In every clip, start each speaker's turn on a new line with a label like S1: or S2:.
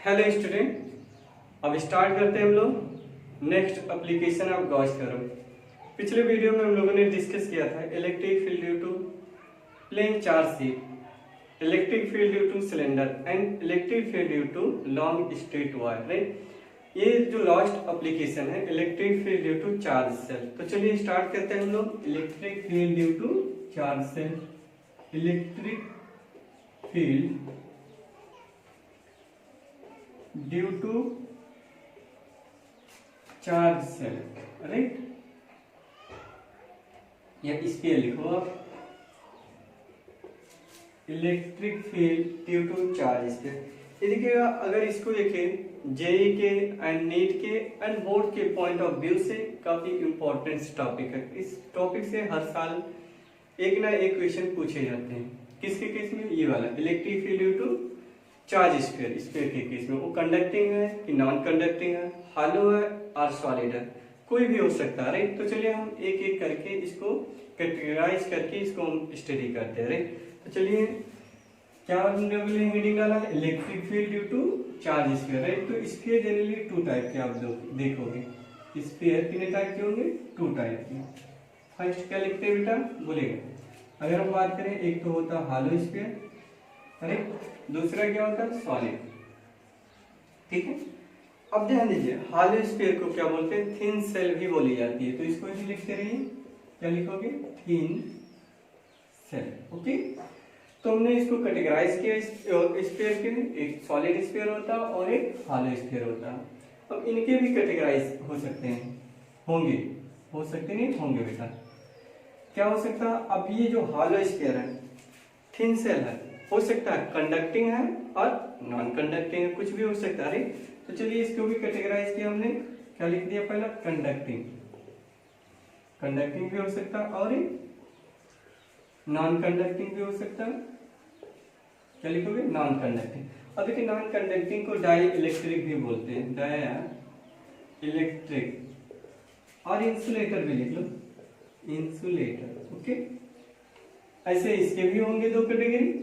S1: Hello student, अब start करते हैं हम लोग next application of Gauss theorem. पिछले वीडियो में हम लोगों ने डिस्कस किया था electric field due to plane charge sheet, electric field due to cylinder and electric field due to long straight wire, right. ये जो लास्ट एप्लीकेशन है electric field due to charge shell. तो चलिए स्टार्ट करते हैं हम लोग electric field due to charge shell. Electric field due to charge shell, right. या स्पेयर लिखो आप, electric field due to charge sphere. ये देखिएगा, अगर इसको देखें जेई के एंड नीट के एंड बोर्ड के पॉइंट ऑफ व्यू से काफी इंपॉर्टेंट टॉपिक है। इस टॉपिक से हर साल एक ना एक क्वेश्चन पूछे जाते हैं। किसके केस में? ये वाला electric field due to charge sphere. Sphere के केस में वो कंडक्टिंग है कि नॉन कंडक्टिंग है, हॉलो है और सॉलिड है, कोई भी हो सकता है, राइट। तो चलिए हम एक एक करके इसको कैटेगराइज करके इसको हम स्टडी करते हैं, राइट। तो चलिए क्या हमने हेडिंग डाला है, electric field due to charge sphere, right. तो स्फीयर जनरली टू टाइप के आप देखोगे। स्फीयर कितने टाइप के होंगे? टू टाइप के। फर्स्ट क्या लिखते हैं बेटा? बोलेगा। अगर हम बात करें, एक तो होता है हॉलो स्फीयर, राइट, दूसरा क्या होता है? सॉलिड, ठीक है। अब ध्यान दीजिए, हॉलो स्फीयर को क्या बोलते हैं? थिन सेल भी बोली जाती है। तो इसको भी लिखते रहिए, क्या लिखोगे? Thin shell, okay. तो हमने इसको कैटेगराइज किया स्फीयर के, एक सॉलिड स्फीयर होता है और एक हॉलो स्फीयर होता है। अब इनके भी कैटेगराइज हो सकते हैं, होंगे, हो सकते नहीं होंगे बेटा। क्या हो सकता है? अब ये जो हॉलो स्फीयर है, थिन सेल है, हो सकता है कंडक्टिंग है और नॉन कंडक्टिंग है, कुछ भी हो सकता है। तो चलिए इसको भी कैटेगराइज किया हमने, क्या लिख दिया? पहला कंडक्टिंग, कंडक्टिंग भी हो सकता है और नॉन कंडक्टिंग भी हो सकता है। क्या लिखोगे? Non conducting. अब देखिए, नॉन कंडक्टिंग को डाई इलेक्ट्रिक भी बोलते हैं, डाई इलेक्ट्रिक, और इंसुलेटर भी लिख लो, इंसुलेटर, ओके। ऐसे इसके भी होंगे दो कैटेगरी,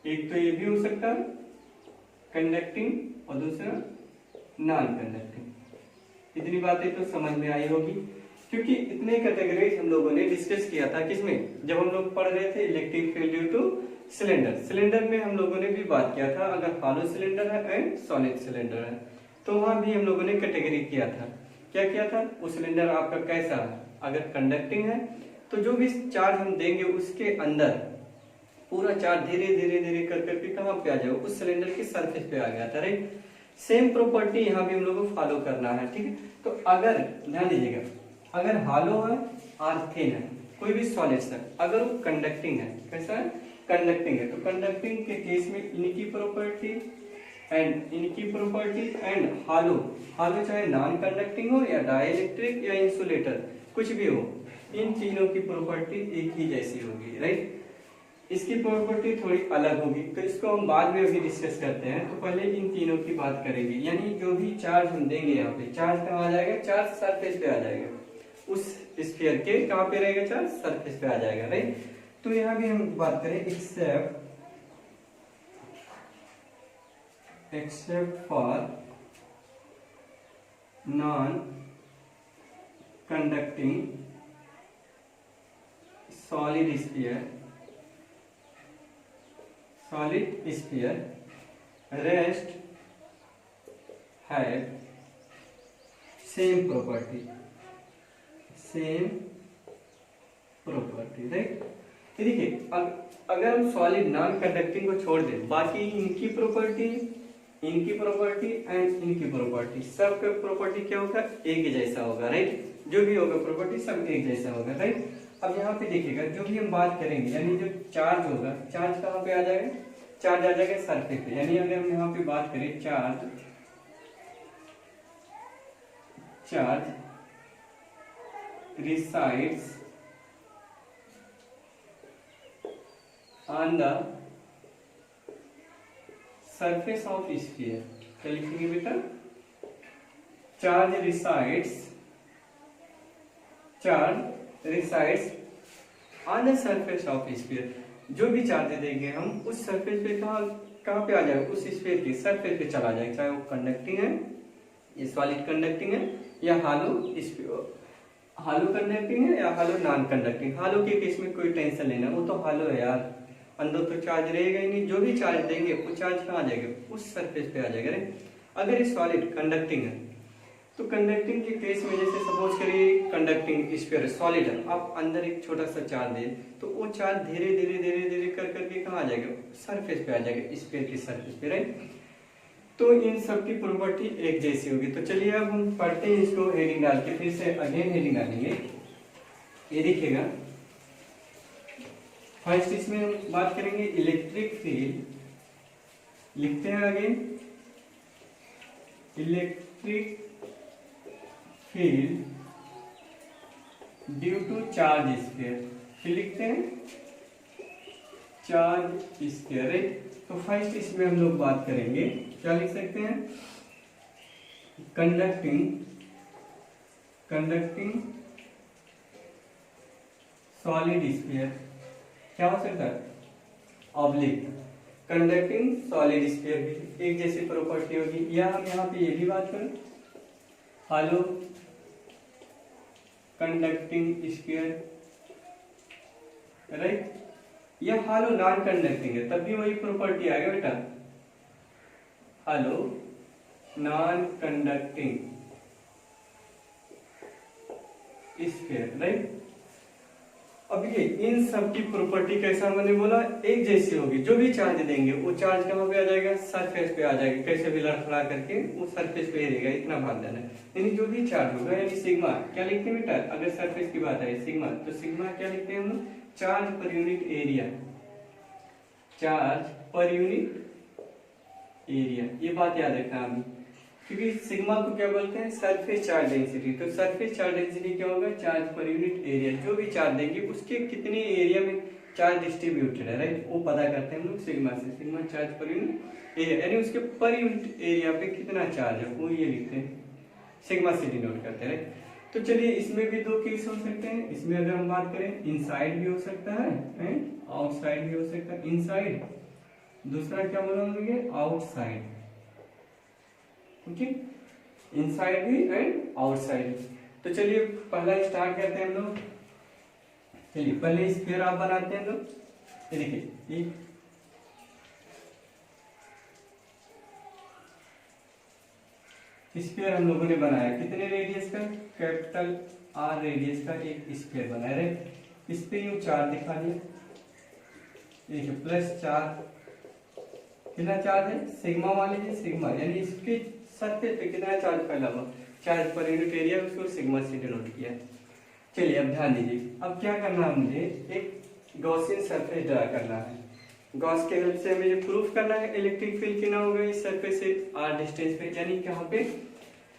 S1: एक तो ये भी हो सकता है कंडक्टिंग और दूसरा नॉन कंडक्टिंग। इतनी बातें तो समझ में आई होगी, क्योंकि इतने कैटेगरीज हम लोगों ने डिस्कस किया था। किसमें? जब हम लोग पढ़ रहे थे electric field due to cylinder. Cylinder में हम लोगों ने भी बात किया था, अगर हॉलो सिलेंडर है एंड सॉलिड सिलेंडर है, तो वहां भी हम लोगों ने कैटेगरी किया था। क्या किया था? वो सिलेंडर आपका कैसा है? अगर कंडक्टिंग है तो जो भी चार्ज हम देंगे उसके अंदर पूरा चार्ज धीरे धीरे धीरे कर करके कहां पे आ जाएगा? उस सिलेंडर की सरफेस पे आ गया था, राइट। सेम प्रॉपर्टी यहाँ भी हम लोगों को फॉलो करना है, ठीक है। तो अगर ध्यान दीजिएगा, अगर हॉलो है और थिन है, कोई भी सॉलिड है, अगर वो कंडक्टिंग है, कैसा है? कंडक्टिंग है, तो कंडक्टिंग के केस में इनकी प्रॉपर्टी एंड इनकी प्रॉपर्टी एंड हॉलो, हॉलो चाहे नॉन कंडक्टिंग हो या डाइलेक्ट्रिक या इंसुलेटर, कुछ भी हो, इन तीनों की प्रॉपर्टी एक ही जैसी होगी, राइट। इसकी प्रॉपर्टी थोड़ी अलग होगी, तो इसको हम बाद में अभी डिस्कस करते हैं। तो पहले इन तीनों की बात करेंगे, यानी जो भी चार्ज हम देंगे यहाँ पे, चार्ज कहाँ आ जाएगा? चार्ज सरफेस पे आ जाएगा, उस स्फीयर के कहाँ पे रहेगा? चार्ज सरफेस पे आ जाएगा, राइट। तो यहाँ भी हम बात करें, except for non conducting solid sphere rest have same property, right. देखिए, अगर हम सॉलिड नॉन कंडक्टिंग को छोड़ दें, बाकी इनकी प्रॉपर्टी एंड इनकी प्रॉपर्टी, सब का प्रॉपर्टी क्या होगा? एक जैसा होगा, राइट। जो भी होगा प्रॉपर्टी सब एक जैसा होगा, राइट। अब यहाँ पे देखिएगा, जो भी हम बात करेंगे, यानी जो चार्ज होगा, चार्ज कहाँ पे आ जाएगा? चार्ज आ जाएगा सरफेस पे। यानी अगर हम यहाँ पे बात करें, charge resides on the surface of sphere। क्या लिखेंगे बेटा? Charge resides on the surface of sphere। जो भी चार्ज देंगे हम उस सरफेस पे कहाँ कहाँ पे आ जाएगा, उस स्फीयर की सरफेस पे चला जाएगा, चाहे वो कंडक्टिंग है, ये सॉलिड कंडक्टिंग है या हालो कंडक्टिंग है या हालो नॉन कंडक्टिंग। हालो के केस में कोई टेंशन लेना, वो तो हालो है यार, अंदर तो चार्ज रहेगा ही नहीं, जो भी चार्ज देंगे वो चार्ज कहाँ आ जाएगा, उस सरफेस पे आ जाएगा। अगर ये सॉलिड कंडक्टिंग है तो कंडक्टिंग के केस में जैसे सपोज करिए कंडक्टिंग स्फीयर सॉलिड है, आप अंदर एक छोटा सा चार्ज दे तो वो चार्ज धीरे धीरे धीरे धीरे कर करके कहाँ आ जाएगा, सरफेस पे आ जाएगा, स्फीयर की सरफेस पे, राइट। तो इन सब की प्रॉपर्टी एक जैसी होगी। तो चलिए अब हम पढ़ते हैं इसको हेडिंग डाल के, फिर से अगेन हेडिंग डालेंगे। ये देखिएगा, फर्स्ट इसमें हम बात करेंगे इलेक्ट्रिक फील्ड, लिखते हैं again electric field due to charge sphere, फिर लिखते हैं चार्ज स्फीयर, राइट। तो फर्स्ट इसमें हम लोग बात करेंगे, क्या लिख सकते हैं, कंडक्टिंग सॉलिड स्फीयर, क्या हो सकता है, ऑब्लिक कंडक्टिंग सॉलिड स्फीयर भी एक जैसी प्रॉपर्टी होगी। या हम यहाँ पे ये भी बात करें हालो कंडक्टिंग स्फीयर, राइट। या हालो नॉन कंडक्टिंग है तब भी वही प्रॉपर्टी आएगा बेटा, हालो नॉन कंडक्टिंग स्फीयर, राइट। अब ये इन सब की प्रॉपर्टी कैसा मैंने बोला, एक जैसी होगी, जो भी चार्ज देंगे वो चार्ज कहाँ पे आ जाएगा, सरफेस पे आ जाएगा, कैसे भी लड़खड़ा करके वो सरफेस पे रहेगा, इतना बात देना है। यानी जो भी चार्ज होगा, यानी सिग्मा क्या लिखते हैं बेटा, अगर सरफेस की बात है सिग्मा, तो सिग्मा क्या लिखते हैं हम, charge per unit area, charge per unit area, ये बात याद रखना अभी, क्योंकि सिग्मा को क्या बोलते हैं, सरफेस चार्ज डेंसिटी। तो सरफेस चार्ज डेंसिटी क्या होगा, चार्ज पर यूनिट एरिया, जो भी चार्ज देंगे उसके कितने एरिया में चार्ज डिस्ट्रीब्यूटेड है, राइट, वो पता करते हैं हम लोग सिग्मा से, sigma charge per unit area, यानी उसके पर यूनिट एरिया पे कितना चार्ज है वो ये लिखते हैं, सिग्मा से डिनोट करते हैं, राइट। तो चलिए इसमें भी दो केस हो सकते हैं, इसमें अगर हम बात करें इनसाइड भी हो सकता है एंड आउटसाइड भी हो सकता है, इनसाइड, दूसरा क्या बोला हमने, आउटसाइड, ओके, इनसाइड भी एंड आउटसाइड। तो चलिए पहला स्टार्ट करते हैं हम लोग, चलिए पहले स्फीयर आप बनाते हैं लोग, ये देखिए एक स्फीयर हम लोगों ने बनाया, कितने रेडियस का, कैपिटल आर रेडियस का एक स्फीयर बनाया, राइट। इस पे यूं चार्ज दिखा दिया, देखिए प्लस चार्ज, कितना चार्ज है, सिग्मा मान लीजिए, सिग्मा यानी इसके सरफेस पे कितना चार्ज फैला हुआ, चार्ज पर यूनिट एरिया, उसको सिग्मा से डिनोट किया। चलिए अब ध्यान दीजिए, अब क्या करना है, मुझे एक गॉसियन सरफेस ड्रा करना है, गॉस के हेल्प से हमें ये प्रूफ करना है इलेक्ट्रिक फील्ड कितना होगा इस सरफेस से आर डिस्टेंस पे, यानी यहाँ पे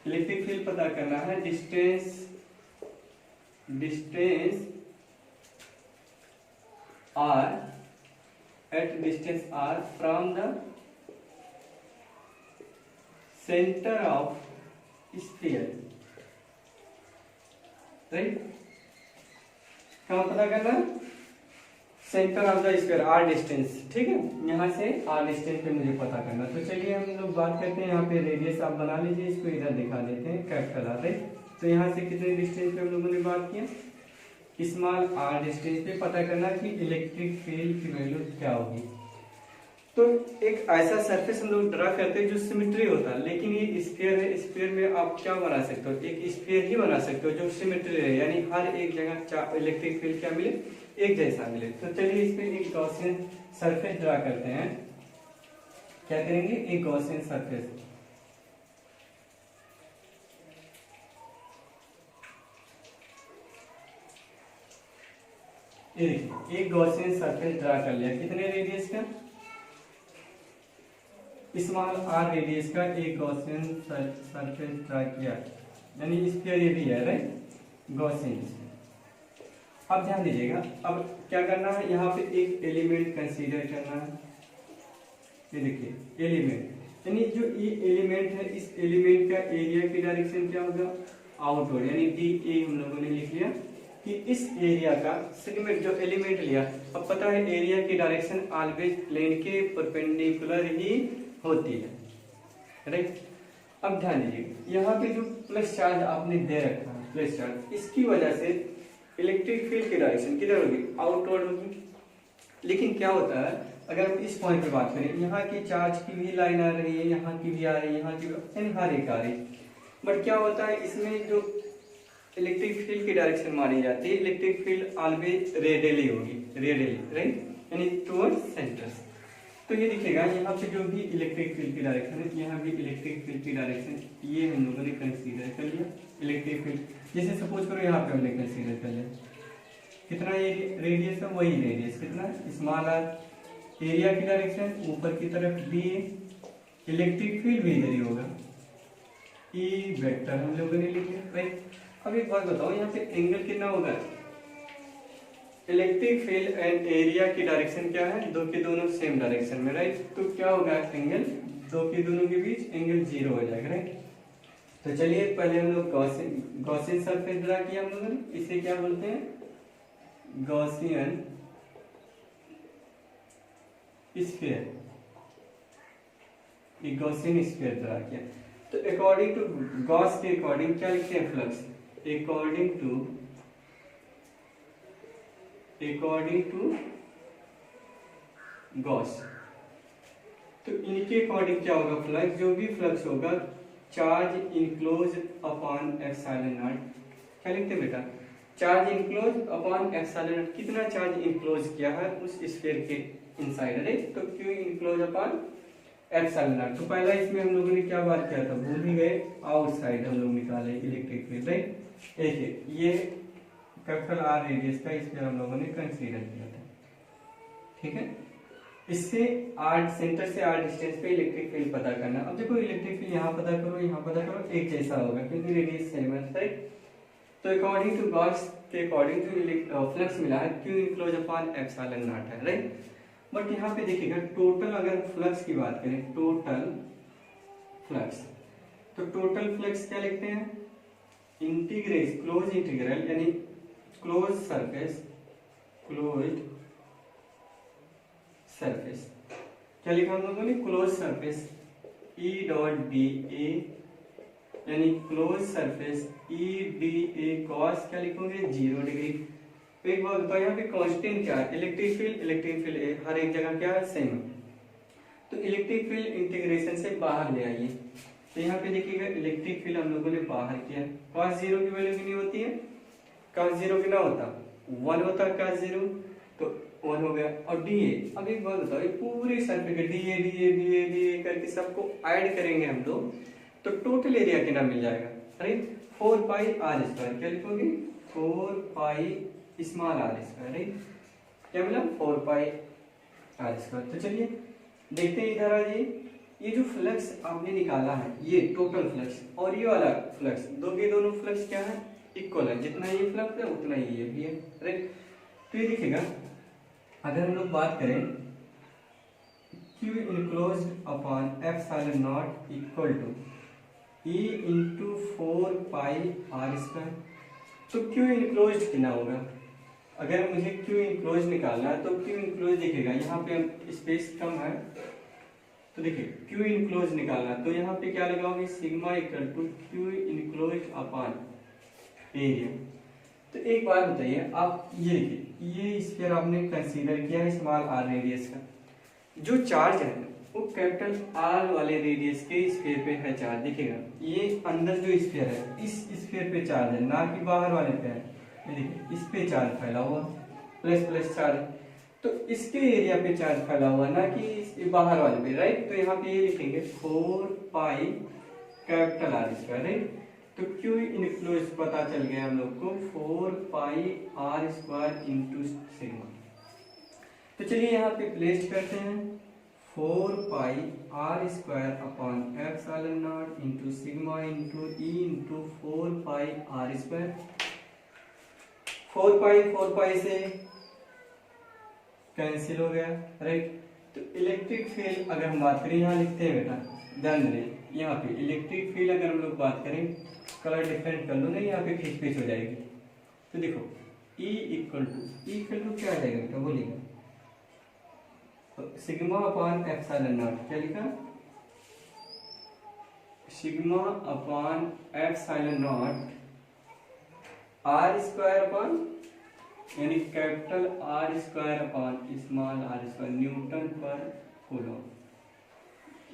S1: इलेक्ट्रिक फील्ड पता करना है, distance R at distance r from the center of sphere, right, क्या पता करना, centre of the sphere R distance, ठीक है, यहाँ से आर डिस्टेंस पे मुझे पता करना। तो चलिए हम लोग बात करते हैं, यहाँ पे रेडियस आप बना लीजिए, इसको इधर दिखा देते हैं कैपिटल आर, राइट। तो यहाँ से कितने डिस्टेंस पे हम लोगों ने बात किया, स्मॉल आर डिस्टेंस पे पता करना कि इलेक्ट्रिक फील्ड की वैल्यू क्या होगी। तो एक ऐसा सरफेस हम लोग ड्रा करते हैं जो सिमेट्री होता है, लेकिन ये स्फीयर है, स्फीयर में आप क्या बना सकते हो, एक स्फीयर ही बना सकते हो जो सिमेट्री है, यानी हर एक जगह इलेक्ट्रिक फील्ड क्या मिले, एक जैसा मिले। तो चलिए इस पे एक गॉसियन सरफेस ड्रा करते हैं, क्या करेंगे, एक गॉसियन सरफेस, एक गॉसियन सरफेस ड्रा कर लिया, कितने रेडियस का, स्मॉल आर रेडियस का एक गॉसियन सरफेस ड्रा किया, यानी स्फीयर ये भी है, राइट, गॉसियन। अब ध्यान दीजिएगा, अब क्या करना है, यहाँ पे एक एलिमेंट कंसीडर करना है, ये देखिए एलिमेंट, यानी जो ये एलिमेंट है, इस एलिमेंट का एरिया की डायरेक्शन क्या होगा, आउटवर्ड, यानी डी ए हम लोगों ने लिख लिया, कि इस एरिया का सेगमेंट जो एलिमेंट लिया, अब पता है एरिया की डायरेक्शन ऑलवेज प्लेन के परपेंडिकुलर ही होती है, राइट। अब ध्यान दीजिए यहाँ पे जो प्लस चार्ज आपने दे रखा है, प्लस चार्ज, इसकी वजह से इलेक्ट्रिक फील्ड की डायरेक्शन किधर होगी, आउटवर्ड होगी। लेकिन क्या होता है अगर हम इस पॉइंट पे बात करें, यहाँ की चार्ज की भी लाइन आ रही है, यहाँ की भी आ रही है, यहाँ की भी, हर एक आ रही है, बट क्या होता है इसमें जो इलेक्ट्रिक फील्ड की डायरेक्शन मानी जाती है, इलेक्ट्रिक फील्ड ऑलवेज रेडियली होगी, रेडियली, राइट, यानी टुवर्ड्स सेंटर। तो ये दिखेगा यहाँ पे जो भी इलेक्ट्रिक फील्ड की डायरेक्शन है, यहाँ भी इलेक्ट्रिक फील्ड की डायरेक्शन ये हम लोगों ने कंसीडर कर लिया इलेक्ट्रिक फील्ड। जैसे सपोज करो यहाँ पे हमने कंसीडर कर लिया, कितना ये रेडियस है, वही रेडियस कितना स्मॉल आर, एरिया की डायरेक्शन ऊपर की तरफ भी, इलेक्ट्रिक फील्ड भी इधर ही होगा, ई वेक्टर हम लोगों ने लिख लिया, राइट। अब एक बात बताओ यहाँ पे एंगल कितना होगा, इलेक्ट्रिक फील्ड एंड एरिया की डायरेक्शन क्या है, दो के दोनों सेम डायरेक्शन में, राइट। तो क्या होगा एंगल, दो के दोनों के बीच एंगल 0 हो जाएगा, राइट। तो चलिए पहले हम लोग गॉसियन सरफेस ड्रा किया हम लोगों ने, इसे क्या बोलते हैं, Gaussian sphere, Gaussian sphere draw किया। तो अकॉर्डिंग टू गॉस के अकॉर्डिंग क्या लिखते हैं फ्लक्स, अकॉर्डिंग टू गॉस। तो इनके अकॉर्डिंग क्या होगा फ्लक्स, जो भी फ्लक्स होगा, charge enclose upon epsilon naught, क्या लिखते हैं बेटा, charge enclose upon epsilon not, कितना चार्ज इनक्लोज किया है उस स्फीयर के इनसाइड, राइट। तो Q enclose upon epsilon naught. तो पहला इसमें हम लोगों ने क्या बात किया था, भूल ही गए, आउटसाइड हम लोग निकाले इलेक्ट्रिक फील्ड, राइट। देखिए ये कैपिटल आर रेडियस का इसमें हम लोगों ने कंसीडर किया था, ठीक है। इससे आर सेंटर से आर डिस्टेंस पे इलेक्ट्रिक फील्ड पता करना। अब देखो इलेक्ट्रिक फील्ड यहाँ पता करो, यहाँ पता करो, एक जैसा होगा क्योंकि रेडियस सेम है, राइट। तो अकॉर्डिंग टू गॉस के अकॉर्डिंग टू फ्लक्स मिला है, Q enclose upon epsilon naught है, राइट। बट यहाँ पे देखिएगा टोटल अगर फ्लक्स की बात करें, टोटल फ्लक्स, तो टोटल फ्लक्स क्या लिखते हैं, इंटीग्रेस क्लोज इंटीग्रल यानी क्लोज सरफेस, क्लोज्ड सरफेस, क्या लिखा हम लोगों ने, close surface E dot D A, यानी close surface E D A cos क्या लिखोगे 0 डिग्री। तो एक बात बताओ यहाँ पे कांस्टेंट क्या है, इलेक्ट्रिक फील्ड हर एक जगह क्या है, सेम। तो इलेक्ट्रिक फील्ड इंटीग्रेशन से बाहर ले आइए, तो यहाँ पे देखिएगा इलेक्ट्रिक फील्ड हम लोगों ने बाहर किया, cos 0 की वैल्यू कितनी होती है, cos 0 कितना होता, 1 होता है cos 0, तो 1 हो गया। और dA, अब एक बात बताओ, ये पूरे सर्कल के dA करके सबको ऐड करेंगे हम लोग, तो टोटल एरिया कितना मिल जाएगा, राइट, 4 पाई आर स्क्वायर, क्या लिखोगे 4 pi small are square, right, क्या मिला 4 पाई आर स्क्वायर। तो चलिए देखते हैं इधर आ जाइए, ये जो फ्लक्स आपने निकाला है ये टोटल फ्लक्स और ये वाला फ्लक्स, दो के दोनों फ्लक्स क्या है, इक्वल है, जितना ये फ्लक्स है उतना ही ये भी है, राइट। तो ये दिखेगा अगर हम लोग बात करें Q enclosed upon epsilon not equal to E into 4 pi are square. तो Q इनक्लोज्ड कितना होगा, अगर मुझे Q इनक्लोज निकालना है तो Q इनक्लोज दिखेगा, यहाँ पे स्पेस कम है, तो देखिए Q इनक्लोज निकालना, तो यहाँ पे क्या लगाओगे, sigma equal to Q enclose upon area. तो एक बात बताइए आप, ये देखिए ये स्फीयर आपने कंसीडर किया है स्मॉल आर रेडियस का, जो चार्ज है वो कैपिटल आर वाले रेडियस के स्फीयर पे है चार्ज, दिखेगा ये अंदर जो स्फीयर है इस स्फीयर पे चार्ज है, ना कि बाहर वाले पे है, ये देखिए इस पे चार्ज फैला हुआ, प्लस प्लस चार्ज, तो इसके एरिया पे चार्ज फैला हुआ, ना कि बाहर वाले पे, राइट। तो यहाँ पे ये लिखेंगे 4 pi capital R square, right. तो Q इनक्लोज पता चल गया हम लोग को 4 pi are square into sigma. तो चलिए यहाँ पे प्लेस करते हैं 4 pi are square upon epsilon naught into sigma into E into 4 pi are square. 4 pi से कैंसिल हो गया, राइट। तो इलेक्ट्रिक फील्ड अगर हम बात करें, यहाँ लिखते हैं बेटा, ध्यान दें यहाँ पे इलेक्ट्रिक फील्ड अगर हम लोग बात करें, कलर डिफरेंट कर लो नहीं, यहाँ पे खींच हो जाएगी। तो देखो ई इक्वल टू क्या आ जाएगा बेटा, बोलिएगा, सिग्मा अपॉन एप्सिलॉन नॉट, क्या लिखा, sigma upon epsilon not R square upon, यानी capital R square upon small are square, newton per coulomb.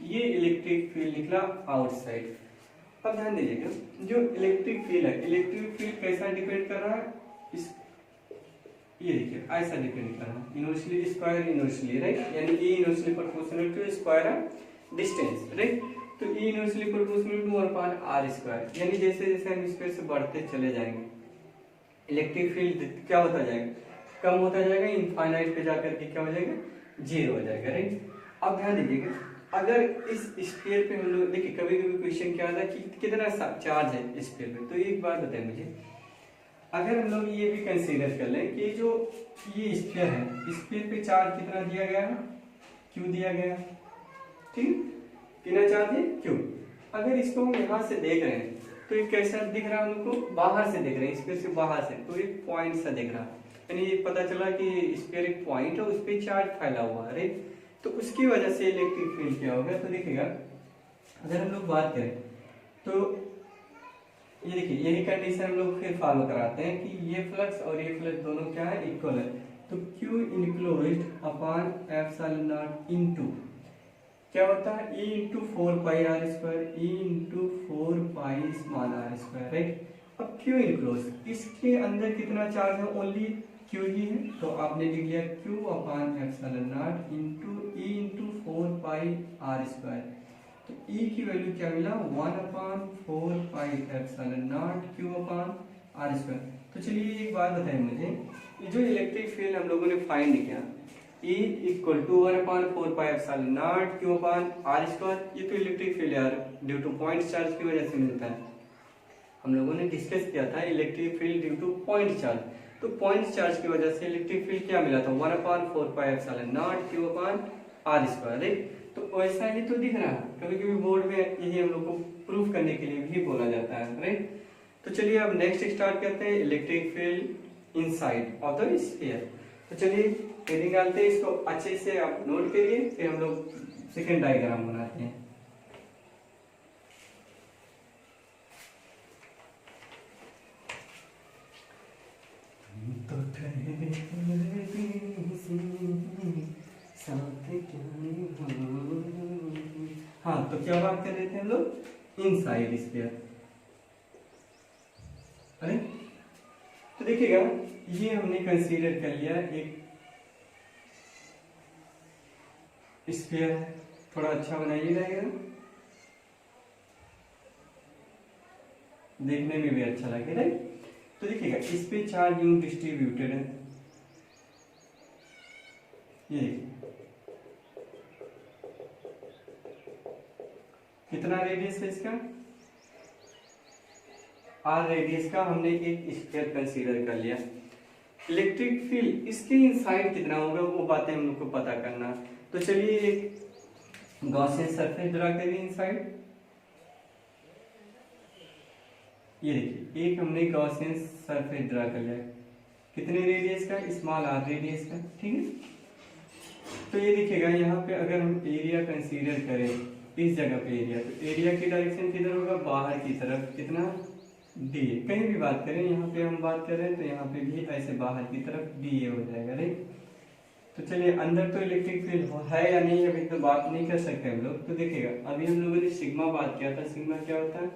S1: ये इलेक्ट्रिक फील्ड निकला आउटसाइड। अब ध्यान दीजिएगा, जो इलेक्ट्रिक फील्ड है, इलेक्ट्रिक फील्ड कैसा डिपेंड कर रहा है, इस ये देखिए ऐसा डिपेंड कर रहा है, इनवर्सली स्क्वायर इनवर्सली, राइट, यानी E inversely proportional to square of distance, right. तो E inversely proportional to 1/r square, यानी जैसे जैसे हम स्पेस से बढ़ते चले जाएंगे इलेक्ट्रिक फील्ड क्या होता जाएगा, कम होता जाएगा, इनफाइनाइट पे जाकर के क्या हो जाएगा, 0 हो जाएगा, राइट। अब ध्यान दीजिएगा, अगर इस स्फीयर पे हम लोग देखिए, कभी कभी क्वेश्चन क्या आता है कि कितना चार्ज है स्फीयर पे, तो एक बात बताएं मुझे, अगर हम लोग ये भी कंसीडर कर लें कि जो ये स्फीयर है, स्फीयर पे चार्ज कितना दिया गया है, क्यू दिया गया, ठीक, कितना चार्ज है, क्यू। अगर इसको हम यहाँ से देख रहे हैं तो ये कैसा दिख रहा है, हम लोग को बाहर से देख रहे हैं, स्फीयर से बाहर से, तो एक पॉइंट सा दिख रहा है, यानी ये पता चला कि स्फीयर एक पॉइंट है, उस पर चार्ज फैला हुआ है, राइट। तो उसकी वजह से इलेक्ट्रिक फील्ड क्या होगा, तो देखिएगा, अगर हम लोग बात करें तो ये देखिए, यही कंडीशन हम लोग फिर फॉलो कराते हैं कि ये फ्लक्स और ये फ्लक्स दोनों क्या है, इक्वल है, तो Q enclosed upon epsilon naught into क्या होता है, E into 4πr square, E into 4π small r square, right. अब Q इनक्लोज, इसके अंदर कितना चार्ज है, ओनली Q ही है, तो आपने लिख लिया Q upon epsilon naught into E into 4πr square, तो E की वैल्यू क्या मिला, 1/4π epsilon naught Q upon r square. तो चलिए एक बात बताएं मुझे, ये जो इलेक्ट्रिक फील्ड हम लोगों ने फाइंड किया, E equal to 1/4π epsilon naught Q upon r square, ये तो इलेक्ट्रिक फील्ड यार ड्यू टू पॉइंट चार्ज की वजह से मिलता है। हम लोगों ने डिस्कस किया था electric field due to point charge, तो पॉइंट चार्ज की वजह से इलेक्ट्रिक फील्ड क्या मिला था, 1/4π epsilon naught Q upon r square, right. तो वैसा ही तो दिख रहा है, कभी कभी बोर्ड में यही हम लोग को प्रूफ करने के लिए भी बोला जाता है, राइट। तो चलिए अब नेक्स्ट स्टार्ट करते हैं, electric field inside of the sphere. तो चलिए हेडिंग डालते हैं, इसको अच्छे से आप नोट करिए, फिर हम लोग सेकेंड डायग्राम बनाते हैं। हाँ, तो क्या बात कर रहे थे हम लोग, इनसाइड स्फीयर, अरे तो देखिएगा, ये हमने कंसीडर कर लिया एक स्फीयर है, थोड़ा अच्छा बनाइए डायग्राम, देखने में भी अच्छा लगे, राइट। तो देखिएगा, इस पे चार्ज यूं डिस्ट्रीब्यूटेड है, ये देखिए कितना रेडियस है इसका, r रेडियस का हमने एक स्फीयर कंसीडर कर लिया। इलेक्ट्रिक फील्ड इसके इनसाइड कितना होगा वो बातें हम लोग को पता करना। तो चलिए एक गॉसियन सरफेस ड्रा करिए इनसाइड, ये देखिए एक हमने गॉसियन सरफेस ड्रा कर लिया, कितने रेडियस का, स्मॉल r रेडियस का, ठीक है। तो ये देखिएगा, यहाँ पे अगर हम एरिया कंसीडर करें, इस जगह पे एरिया, तो एरिया की डायरेक्शन किधर होगा, बाहर की तरफ, कितना, डी, कहीं भी बात करें, यहाँ पे हम बात कर रहे हैं तो यहाँ पे भी ऐसे बाहर की तरफ डी हो जाएगा, राइट। तो चलिए अंदर तो इलेक्ट्रिक फील्ड है या नहीं अभी तो बात नहीं कर सकते हम लोग। तो देखिएगा, अभी हम लोगों ने सिग्मा बात किया था, सिग्मा क्या होता है,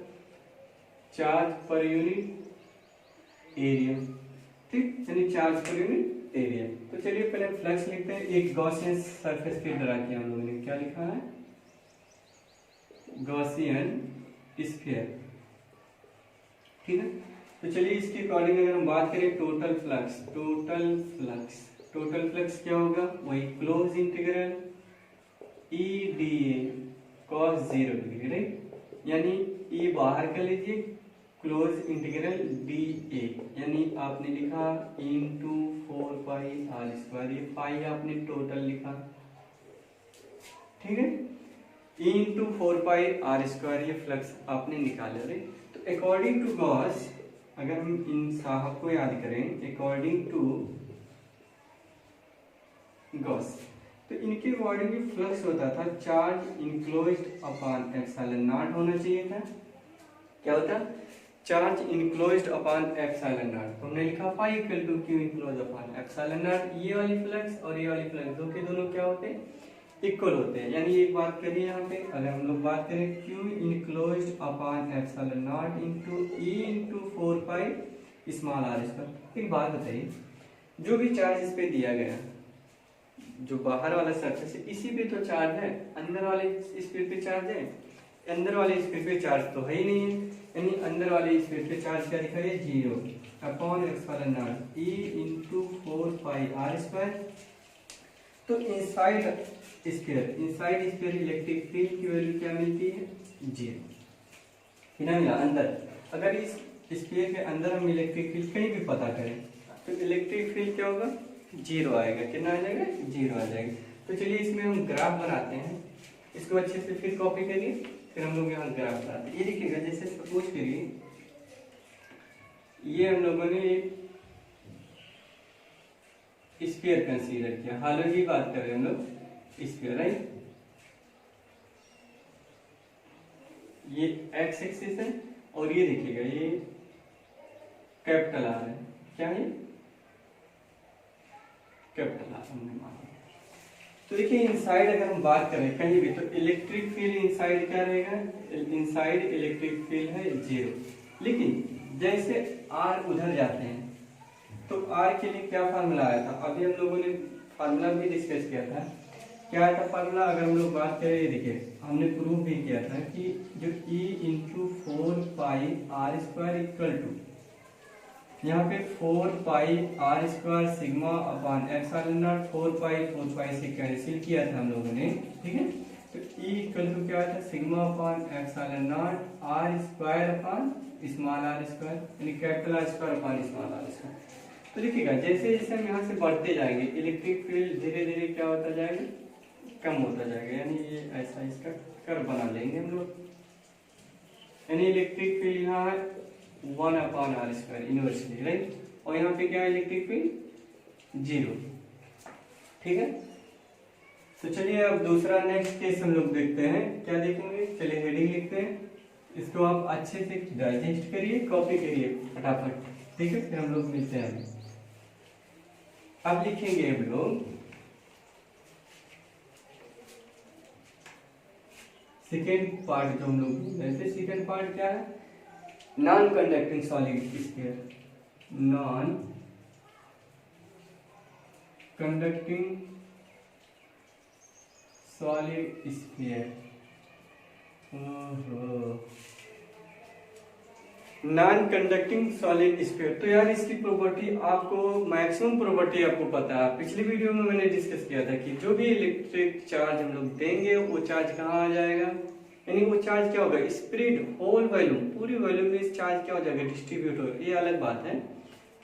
S1: चार्ज पर यूनिट एरिया, ठीक, यानी चार्ज पर यूनिट एरिया। तो चलिए पहले फ्लक्स लिखते हैं, एक गॉसियन सरफेस के ड्रा किया हम लोगों ने, क्या लिखा है, गॉसियन स्फीयर, ठीक है। तो चलिए इसके अकॉर्डिंग अगर हम बात करें टोटल फ्लक्स, टोटल फ्लक्स क्या होगा, वही close integral E D A cos 0 degree, right, यानी ई बाहर कर लीजिए, क्लोज इंटीग्रल डी ए, यानी आपने लिखा इंटू 4πr स्क्वायर, ये पाई आपने टोटल लिखा, ठीक है, इंटू 4πr स्क्वायर, ये फ्लक्स आपने निकाला, राइट। तो अकॉर्डिंग टू गॉस अगर हम इन साहब को याद करें अकॉर्डिंग टू गॉस, तो इनके अकॉर्डिंग फ्लक्स होता था charge enclosed upon epsilon naught होना चाहिए था। क्या होता? Charge enclosed upon epsilon naught. तो हमने लिखा phi equal to Q enclose upon epsilon naught. ये वाली फ्लक्स और ये वाली फ्लक्स दो के दोनों क्या होते हैं? इक्वल होते हैं। यानी एक बात करिए यहाँ पे, अगर हम लोग बात करें Q enclosed upon epsilon naught into E into 4 pi small are square. एक बात बताइए, जो भी चार्ज इस पे दिया गया, जो बाहर वाला सरफेस है इसी पे तो चार्ज है, अंदर वाले स्फीयर पे चार्ज है? अंदर वाले स्फीयर पे चार्ज तो है ही नहीं है। यानी अंदर वाले स्फीयर पे चार्ज क्या लिखा है? 0 upon epsilon naught E into 4 pi are square. तो इनसाइड स्फीयर इलेक्ट्रिक फील्ड की वैल्यू क्या मिलती है? 0। ना मिला अंदर। अगर इस स्फीयर के अंदर हम इलेक्ट्रिक फील्ड कहीं भी पता करें तो इलेक्ट्रिक फील्ड क्या होगा? 0 आएगा। कितना आ जाएगा? 0 आ जाएगा। तो चलिए इसमें हम ग्राफ बनाते हैं, इसको अच्छे से फिर कॉपी करिए, फिर हम लोग यहाँ ग्राफ बनाते हैं। ये देखिएगा, जैसे सपोज करिए ये हम लोगों ने एक स्फीयर कंसीडर किया, हालांकि की बात कर रहे हैं हम लोग स्फीयर, राइट? ये एक्स एक्सिस है और ये देखिएगा ये कैपिटल आर है। क्या है? कैपिटल आर हमने माना। तो देखिए इनसाइड अगर हम बात करें कहीं भी, तो इलेक्ट्रिक फील्ड इनसाइड क्या रहेगा? इनसाइड इलेक्ट्रिक फील्ड है 0। लेकिन जैसे आर उधर जाते हैं तो आर के लिए क्या फार्मूला आया था? अभी हम लोगों ने फार्मूला भी डिस्कस किया था। क्या था फार्मूला? अगर हम लोग बात करें, ये देखिए हमने प्रूव भी किया था कि जो E into 4 pi are square equal to, यहाँ पे 4 pi are square sigma upon epsilon naught 4 pi से कैंसिल किया था हम लोगों ने, ठीक है? तो E इक्वल टू क्या था? Sigma upon epsilon not R square upon small are square, यानी capital R square upon small are square. तो देखिएगा जैसे जैसे हम यहाँ से बढ़ते जाएंगे इलेक्ट्रिक फील्ड धीरे धीरे क्या होता जाएगा? कम होता जाएगा। यानी ये ऐसा इसका कर्व बना लेंगे हम लोग। यानी इलेक्ट्रिक फील्ड यहाँ है 1 upon R square inversely, right? और यहाँ पे क्या है? इलेक्ट्रिक फील्ड 0, ठीक है? तो चलिए अब दूसरा नेक्स्ट केस हम लोग देखते हैं। क्या देखेंगे? चलिए हेडिंग लिखते हैं, इसको आप अच्छे से डाइजेस्ट करिए, कॉपी करिए फटाफट, ठीक है? फिर हम लोग मिलते हैं। अब लिखेंगे हम लोग सेकेंड पार्ट, जो हम लोग ऐसे सेकेंड पार्ट क्या है? Non conducting solid sphere, non conducting solid sphere. Non conducting solid sphere. तो यार इसकी प्रॉपर्टी आपको, मैक्सिमम प्रॉपर्टी आपको पता है। पिछली वीडियो में मैंने डिस्कस किया था कि जो भी इलेक्ट्रिक चार्ज हम लोग देंगे वो चार्ज कहाँ आ जाएगा? यानी वो चार्ज क्या होगा? स्प्रेड होल वॉल्यूम, पूरी वॉल्यूम में इस चार्ज क्या हो जाएगा? डिस्ट्रीब्यूट हो। ये अलग बात है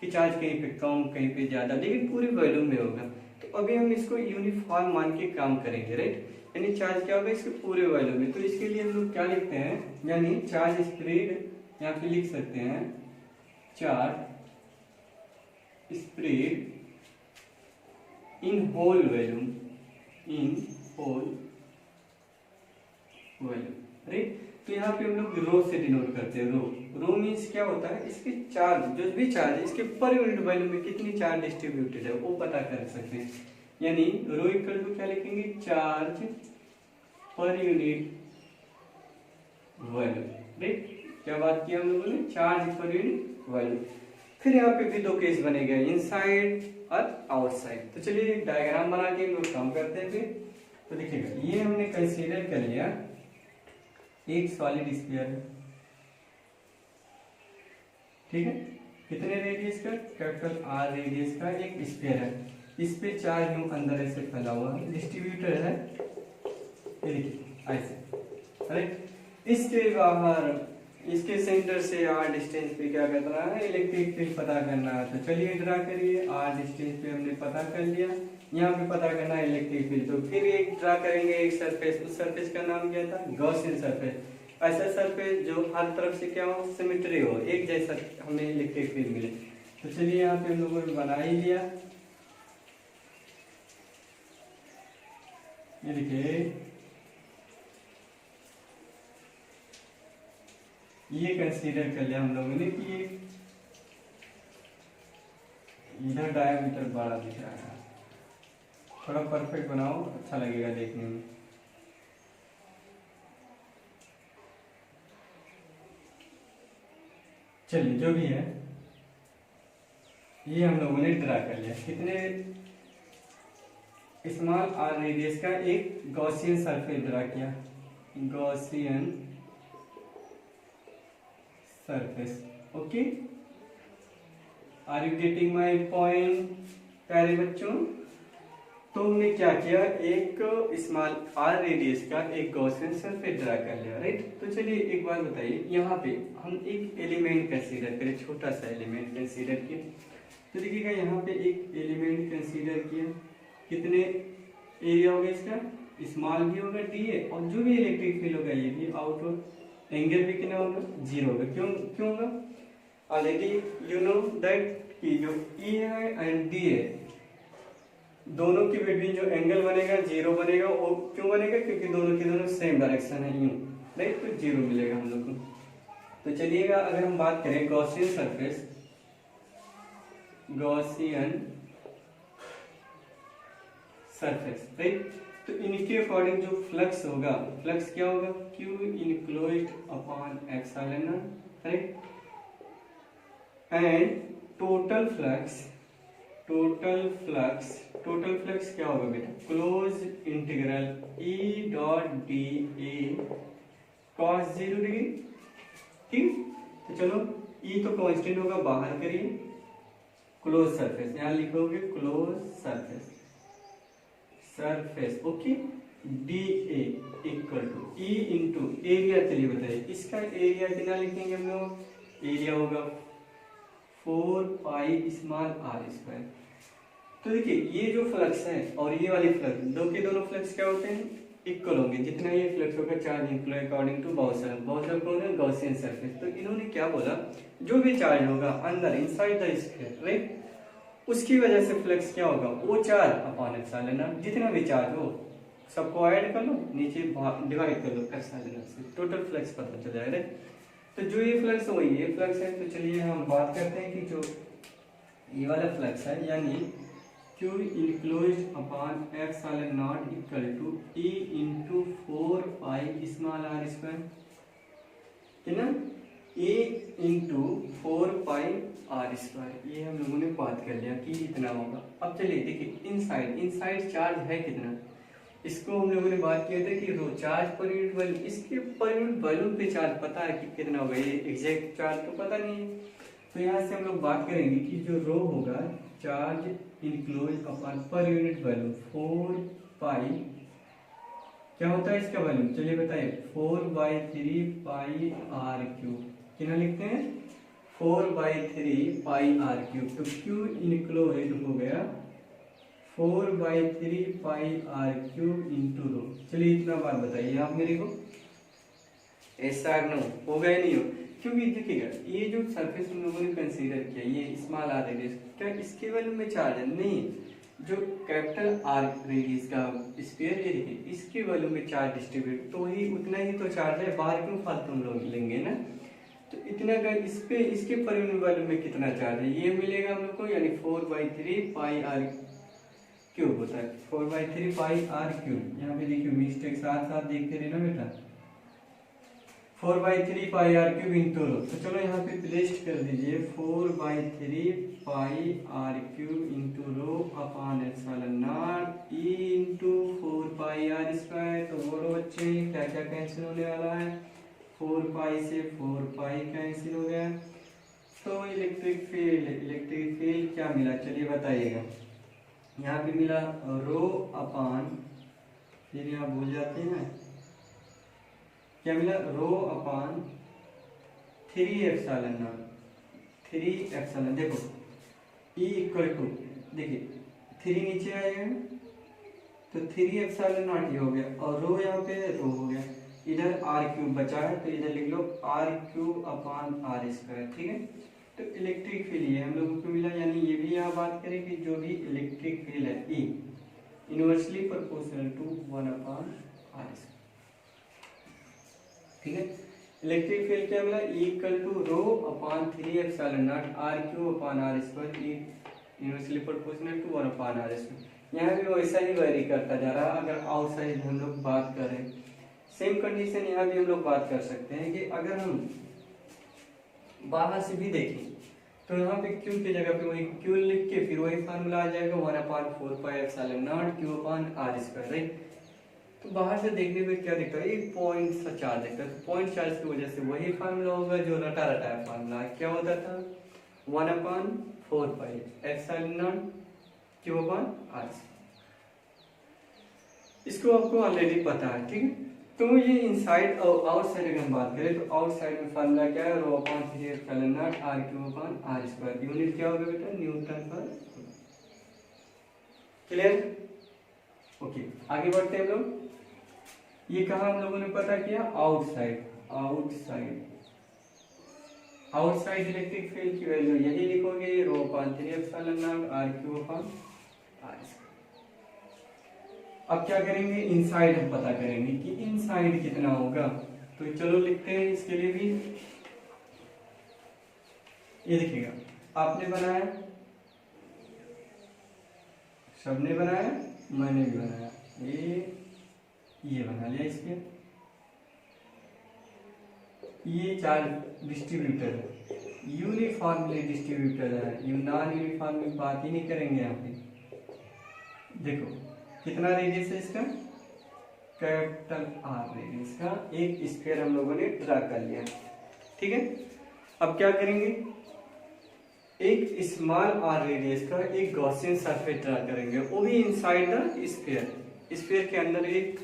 S1: कि चार्ज कहीं पे कम कहीं पे ज्यादा, लेकिन पूरी वॉल्यूम में होगा। तो अभी हम इसको यूनिफॉर्म मान के काम करेंगे, राइट? यानी चार्ज क्या होगा? इसके पूरे वॉल्यूम में। तो इसके लिए हम लोग क्या लिखते हैं? यानी चार्ज स्प्रेड यहाँ पे लिख सकते हैं, charge spread in whole volume, in whole volume, right? तो यहाँ पे हम लोग रो से डिनोट करते हैं। रो मीन्स क्या होता है? इसके चार्ज, जो भी चार्ज है इसके पर यूनिट वॉल्यूम में कितनी चार्ज डिस्ट्रीब्यूटेड है वो पता कर सकते हैं। यानी रो इक्वल टू क्या लिखेंगे? Charge per unit volume, right? क्या बात किया हम लोगों ने? Charge per unit volume. फिर यहाँ पे भी दो केस बनेगा, इनसाइड और आउटसाइड। तो चलिए डायग्राम बना के हम लोग काम करते हैं फिर। तो देखिएगा ये हमने कंसीडर कर लिया एक सॉलिड स्फीयर है, ठीक है? कितने रेडियस का? कैपिटल आर रेडियस का एक स्फीयर है। इस पे चार्ज यूं अंदर ऐसे फैला हुआ है, डिस्ट्रीब्यूटर है, ये देखिए ऐसे, राइट? इसके बाहर, इसके सेंटर से आर डिस्टेंस पे क्या करना है? इलेक्ट्रिक फील्ड पता करना है। तो चलिए ड्रा करिए। आर डिस्टेंस पे हमने पता कर लिया, यहाँ पे पता करना है इलेक्ट्रिक फील्ड। तो फिर एक ड्रा करेंगे एक सरफेस, उस सरफेस का नाम क्या था? Gaussian surface. ऐसा सरफेस जो हर तरफ से क्या हो, सिमेट्री हो, एक जैसा हमें इलेक्ट्रिक फील्ड मिले। तो चलिए यहाँ पे हम लोगों ने बना ही लिया। ये देखिए, ये कंसीडर कर लिया हम लोगों ने कि इधर डायमीटर बड़ा दिख रहा है, थोड़ा परफेक्ट बनाओ, अच्छा लगेगा देखने में। चलिए जो भी है, ये हम लोगों ने ड्रा कर लिया। कितने स्मॉल आर रेडियस का एक गॉसियन सरफेस ड्रा किया, Gaussian surface. Okay, R you getting my point प्यारे बच्चों? तो हमने क्या किया, एक स्मॉल आर रेडियस का एक गॉसियन सरफेस ड्रा कर लिया, राइट। तो चलिए एक बात बताइए, यहाँ पे हम एक एलिमेंट कंसीडर करें, छोटा सा एलिमेंट कंसीडर किया। तो देखिएगा यहाँ पे एक एलिमेंट कंसीडर किया, कितने एरिया होगा इसका, स्मॉल भी होगा डी है, और जो भी इलेक्ट्रिक फील्ड होगा ये भी आउट होगा, एंगल भी कितना होगा, 0 होगा। क्यों होगा, ऑलरेडी यू नो दैट कि जो ई है एंड डी है, दोनों के बिटवीन जो एंगल बनेगा 0 बनेगा। और क्यों बनेगा, क्योंकि दोनों के दोनों सेम डायरेक्शन है, यूं, राइट, तो 0 मिलेगा हम लोग को। तो चलिएगा अगर हम बात करें Gaussian surface, Gaussian surface, right, तो इनके अकॉर्डिंग जो फ्लक्स होगा, फ्लक्स क्या होगा, Q enclosed upon epsilon not, right, and total flux क्या होगा बेटा, close integral E dot D A cos 0 degree, ठीक। तो चलो E तो कांस्टेंट होगा, बाहर करिए, क्लोज सरफेस, यहाँ लिखोगे close surface, okay, D A equal to E into area. चलिए बताइए इसका एरिया कितना लिखेंगे हम लोग, एरिया होगा 4 पाई स्मॉल आर स्क्वायर। तो देखिए ये जो फ्लक्स है और ये वाली फ्लक्स, दो के दोनों फ्लक्स क्या होते हैं, इक्वल होंगे। जितना ये फ्लक्स होगा चार्ज इक्वल अकॉर्डिंग टू बाउसल कौन है, गॉसियन सरफेस। तो इन्होंने क्या बोला, जो भी चार्ज होगा अंदर इनसाइड द स्फीयर, राइट, उसकी वजह से फ्लक्स क्या होगा, वो चार्ज अपॉन एप्सिलॉन नॉट, जितना भी चार्ज हो सबको ऐड कर लो, नीचे डिवाइड कर लो एप्सिलॉन नॉट से, टोटल फ्लक्स पता चल जाएगा। तो जो ये फ्लक्स है वही ये फ्लक्स है। तो चलिए हम बात करते हैं कि जो ये वाला फ्लक्स है, यानी Q enclosed upon epsilon not equal to E into 4 pi small are square, है ना, E into 4 pi are square. ये हम लोगों ने बात कर लिया कि इतना होगा। अब चलिए देखिए इनसाइड चार्ज है कितना, इसको हम लोगों ने बात किया था कि रो चार्ज पर यूनिट वॉल्यूम, इसके पर यूनिट वॉल्यूम पे चार्ज पता है कि कितना होगा, ये एग्जैक्ट चार्ज तो पता नहीं है। तो यहाँ से हम लोग बात करेंगे कि जो रो होगा charge enclose upon per unit volume 4 पाई, क्या होता है इसका वॉल्यूम, चलिए बताइए, 4/3 पाई आर क्यूब, कितना लिखते हैं, 4/3 पाई आर क्यूब। तो क्यू इनक्लोज हो गया 4/3 पाई आर क्यूब इंटू रो। चलिए इतना बार बताइए आप मेरे को, ऐसा नो होगा या नहीं हो, क्योंकि देखिएगा ये जो सरफेस हम लोगों ने कंसीडर किया, ये स्मॉल आर रेडियस, क्या इसके वॉल्यूम में चार्ज है, नहीं, जो कैपिटल आर रेडियस का स्फीयर है देखिए, इसके वॉल्यूम में चार्ज डिस्ट्रीब्यूट, तो ही उतना ही तो चार्ज है, बाहर क्यों फालतू हम लोग लेंगे ना। तो इतना का इस पे, इसके पर यूनिट वॉल्यूम में कितना चार्ज है ये मिलेगा हम लोग को, यानी 4/3 पाई आर क्यूब होता है, 4/3 पाई आर क्यूब। यहाँ पे देखिए मिस्टेक साथ साथ देखते रहना बेटा, 4/3 pi r cube into rho. तो चलो यहाँ पे पेस्ट कर दीजिए 4/3 pi r cube into rho upon epsilon naught E into 4 pi are square. तो बोलो बच्चे क्या क्या कैंसिल होने वाला है, 4 पाई से 4 पाई कैंसिल हो गया। तो इलेक्ट्रिक फील्ड क्या मिला, चलिए बताइएगा। यहाँ पे मिला रो अपॉन, फिर यहाँ भूल जाते हैं क्या मिला, rho upon 3 epsilon not, 3 epsilon, देखो E इक्वल टू, देखिए 3 नीचे आएगा तो 3 एप्सिलॉन नॉट ये हो गया, और रो यहाँ पे रो हो गया, इधर आर क्यूब बचा है तो इधर लिख लो r cube upon r square, ठीक है। तो इलेक्ट्रिक फील्ड ये हम लोगों को मिला, यानी ये भी यहाँ बात करें कि जो भी इलेक्ट्रिक फील्ड है E inversely proportional to 1 upon r square, ठीक है। इलेक्ट्रिक फील्ड क्या मिला, E equal to rho upon 3 epsilon not r cube upon r square, E inversely proportional to 1 upon r square. यहाँ भी वैसा ही वेरी करता जा रहा है। अगर आउटसाइड हम लोग बात करें, सेम कंडीशन यहाँ भी हम लोग बात कर सकते हैं कि अगर हम बाहर से भी देखें तो यहाँ पे क्यू की जगह पे वही क्यू लिख के फिर वही फार्मूला आ जाएगा 1/4 pi epsilon not q upon r square, right. तो बाहर से देखने में क्या दिखता है, एक पॉइंट सा चार्ज दिखता है। तो पॉइंट चार्ज की वजह से वही फार्मूला होगा जो रटा रटाया फार्मूला क्या होता था, 1/4 pi epsilon not q upon r square. इसको आपको ऑलरेडी पता है, ठीक है। तो ये इनसाइड और आउटसाइड अगर हम बात करें तो आउटसाइड में फार्मूला क्या है, rho upon 3 epsilon not r cube upon r square. Unit क्या होगा बेटा, न्यूटन पर। Clear, okay. आगे बढ़ते हैं हम लोग। ये कहा हम लोगों ने पता किया, आउटसाइड। आउटसाइड इलेक्ट्रिक फील्ड की वैल्यू यही लिखोगे, rho upon 3 epsilon not r cube upon r square. अब क्या करेंगे, इनसाइड हम पता करेंगे कि इनसाइड कितना होगा। तो चलो लिखते हैं इसके लिए भी। ये देखिएगा, आपने बनाया, सबने बनाया, मैंने भी बनाया, ये बना लिया। इसके ये चार्ज डिस्ट्रीब्यूटर है, यूनिफॉर्मली डिस्ट्रीब्यूटर है, नॉन यूनिफॉर्म की बात ही नहीं करेंगे यहाँ पे। देखो कितना रेडियस है इसका, कैपिटल आर रेडियस का एक स्फीयर हम लोगों ने ड्रा कर लिया, ठीक है। अब क्या करेंगे, एक स्मॉल आर रेडियस का एक गॉसियन सरफेस ड्रा करेंगे, वो भी इनसाइड द स्फीयर। स्फीयर के अंदर एक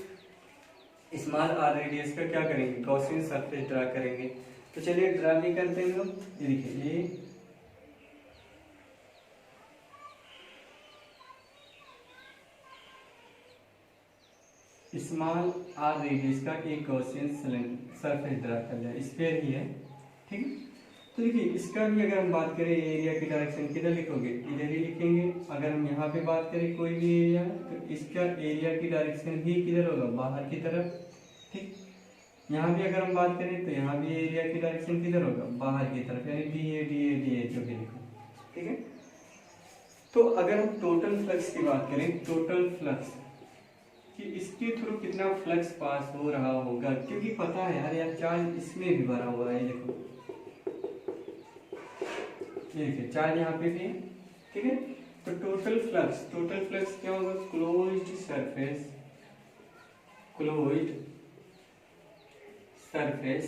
S1: स्मॉल आर रेडियस का क्या करेंगे, गॉसियन सरफेस ड्रा करेंगे। तो चलिए ड्रा भी करते हैं लोग। ये देखिए, ये स्मॉल आर रेडियस का एक गॉसियन सरफेस ड्रा कर लिया, स्फीयर ही है, ठीक है। तो देखिए इसका भी अगर हम बात करें, एरिया की डायरेक्शन किधर लिखोगे, इधर ही लिखेंगे। अगर हम यहाँ पे बात करें कोई भी एरिया, तो इसका एरिया की डायरेक्शन भी किधर होगा, बाहर की तरफ, ठीक। यहाँ भी अगर हम बात करें तो यहाँ भी एरिया की डायरेक्शन किधर होगा, बाहर की तरफ, यानी डी ए जो भी लिखो, ठीक है। तो अगर हम टोटल फ्लक्स की बात करें, टोटल फ्लक्स कि इसके थ्रू कितना फ्लक्स पास हो रहा होगा, क्योंकि पता है यार चार्ज इसमें भी भरा हुआ है। देखो ये देखिए चार्ज यहाँ पे भी है, ठीक है। तो टोटल फ्लक्स क्या होगा, closed surface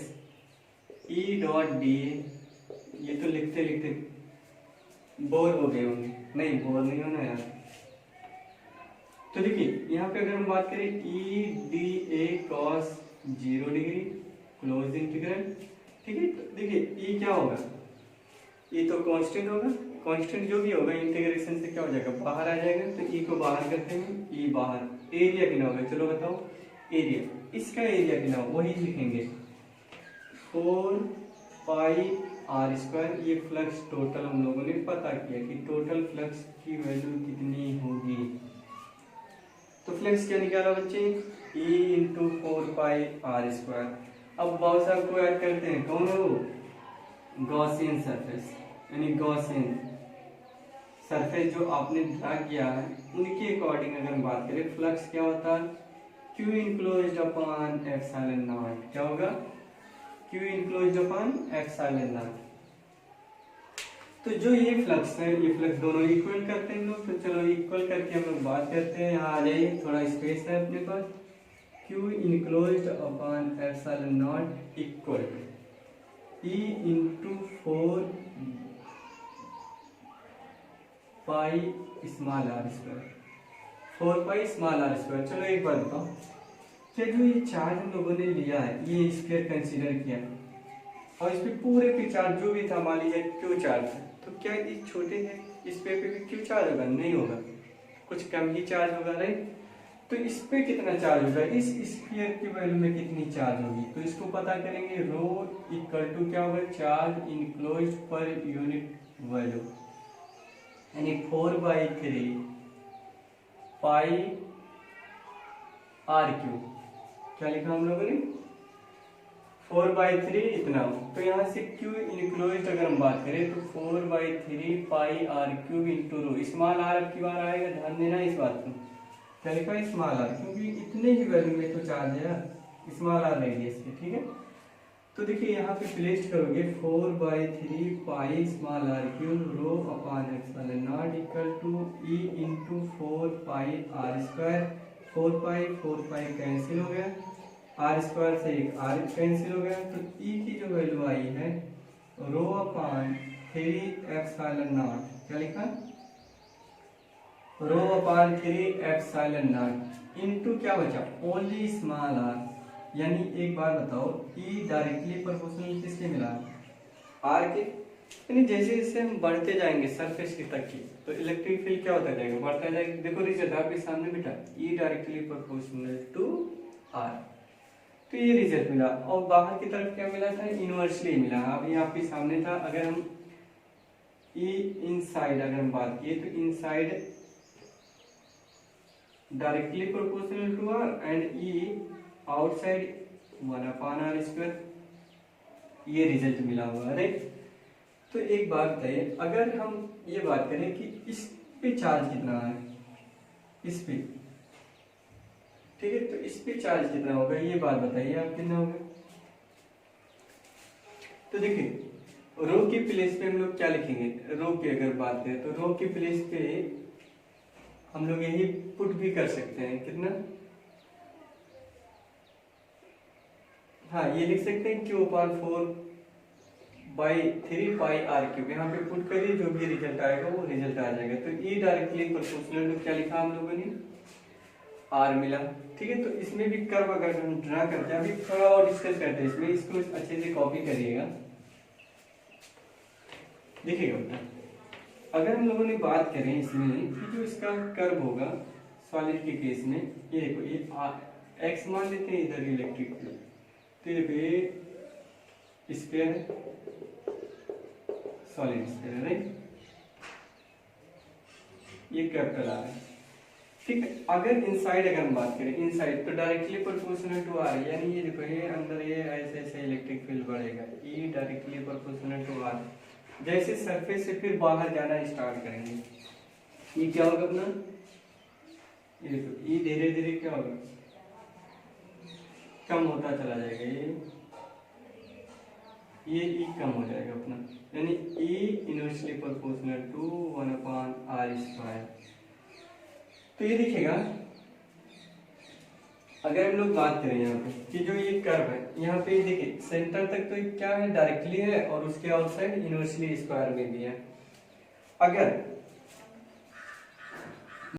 S1: E dot D. ये तो लिखते लिखते बोर हो गए होंगे, नहीं बोर नहीं होना यार। तो देखिए यहाँ पे अगर हम बात करें ई D A cos 0 degree close integral, ठीक है। तो देखिए ई क्या होगा, ई तो कांस्टेंट होगा, कांस्टेंट जो भी होगा इंटीग्रेशन से क्या हो जाएगा, बाहर आ जाएगा। तो ई को बाहर करते हैं, ई बाहर, एरिया कितना होगा, चलो बताओ एरिया, इसका एरिया कितना होगा वही लिखेंगे 4 पाई आर स्क्वायर। ये फ्लक्स टोटल हम लोगों ने पता किया कि टोटल फ्लक्स की वैल्यू कितनी होगी। तो फ्लक्स क्या निकाला बच्चे, E into 4 pi are square. अब बाबू साहब को ऐड करते हैं, कौन है वो, गॉसियन सरफेस, यानी गॉसियन सरफेस जो आपने ड्रा किया है उनके अकॉर्डिंग अगर हम बात करें फ्लक्स क्या होता है, Q enclosed upon epsilon naught. क्या होगा, Q enclosed upon epsilon naught. तो जो ये फ्लक्स है, ये फ्लक्स दोनों इक्वल करते हैं लोग। तो चलो इक्वल करके हम लोग बात करते हैं, यहाँ आ जाइए, थोड़ा स्पेस है अपने पास। Q enclosed upon epsilon not equal E into 4 pi small are square, 4 pi small are square. चलो एक बात बताओ, क्या जो ये चार्ज हम लोगों ने लिया है, ये स्क्वायर कंसीडर किया और इस पे पूरे पे चार्ज जो भी था, मान लीजिए क्यू चार्ज है, तो क्या ये छोटे हैं, इस पे भी क्यू चार्ज होगा, नहीं होगा, कुछ कम ही चार्ज होगा, राइट। तो इस पे कितना चार्ज होगा, इस स्फीयर की वैल्यू में कितनी चार्ज होगी, तो इसको पता करेंगे। रो इक्वल टू क्या होगा, charge enclosed per unit value, यानी 4/3 पाई आर क्यूब। क्या लिखा हम लोगों ने, 4/3 इतना। तो यहाँ से क्यू इनक्लोज्ड अगर हम बात करें तो 4/3 pi r cube into rho, small r अब की बार आएगा, ध्यान देना इस बात को। क्या लिखा है, स्मॉल आर, क्योंकि इतने ही वैल्यू में तो चार्ज है यार, स्मॉल आर रेडियस के, ठीक है। तो देखिए यहाँ पे प्लेस करोगे 4/3 pi small r cube rho upon epsilon not equal to E into 4 pi are square. 4 pi cancel हो गया, आर स्क्वायर से एक आर कैंसिल हो गया, तो ई की जो वैल्यू आई है रो अपॉन 3 एप्सिलॉन नॉट। क्या लिखा, rho upon 3 epsilon naught into क्या बचा, ओनली स्मॉल आर। यानी एक बार बताओ, ई डायरेक्टली प्रोपोर्शनल किसके मिला, आर के। यानी जैसे जैसे हम बढ़ते जाएंगे सरफेस की तक की, तो इलेक्ट्रिक फील्ड क्या होता जाएगा, बढ़ता जाएगा। देखो रिजल्ट आपके सामने बेटा, E directly proportional to r, तो ये रिजल्ट मिला। और बाहर की तरफ क्या मिला था, इनवर्सली मिला। अभी आपके सामने था, अगर हम ई इनसाइड अगर हम बात किए तो inside directly proportional to r and E outside 1/r², ये रिजल्ट मिला हुआ, राइट। तो एक बात बताइए, अगर हम ये बात करें कि इस पे चार्ज कितना है, इस पे, ठीक है, तो इस पे चार्ज कितना होगा, ये बात बताइए आप, कितना होगा। तो देखिए रो की प्लेस पे हम लोग क्या लिखेंगे, रो की अगर बात करें तो रो की प्लेस पे हम लोग यही पुट भी कर सकते हैं, कितना, हाँ ये लिख सकते हैं Q/4/3 पाई आर क्यूब। यहाँ पे पुट करिए, जो भी रिजल्ट आएगा वो रिजल्ट आ जाएगा। तो ई डायरेक्टली प्रोपोर्शनल टू क्या लिखा हम लोगों ने, आर मिला, ठीक है। तो इसमें भी कर्व अगर हम ड्रा करते हैं, अभी थोड़ा और डिस्कस करते हैं इसमें, इसको अच्छे से कॉपी करिएगा, देखिएगा। अगर हम लोगों ने बात करें इसमें कि जो इसका कर्व होगा सॉलिड के केस में, ये देखो, ये एक्स मान लेते हैं, इधर इलेक्ट्रिक फील्ड, तो देखो ये स्फीयर है, सॉलिड स्फीयर है, राइट, ये कैपिटल आर है, ठीक है। अगर इनसाइड अगर हम बात करें, इनसाइड तो डायरेक्टली प्रोपोर्शनल टू आर, यानी ये देखो, ये अंदर ये ऐसे ऐसे इलेक्ट्रिक फील्ड बढ़ेगा, E directly proportional to r. जैसे सरफेस से फिर बाहर जाना स्टार्ट करेंगे, ये क्या होगा अपना, ये देखो, ई धीरे धीरे क्या होगा, कम होता चला जाएगा, ये ई कम हो जाएगा अपना, यानी E inversely proportional to 1/r²। तो ये दिखेगा, अगर हम लोग बात करें यहाँ पे कि जो ये कर्व है, यहाँ पे देखिए सेंटर तक तो क्या है, डायरेक्टली है, और उसके आउटसाइड इनवर्सली स्क्वायर में भी है। अगर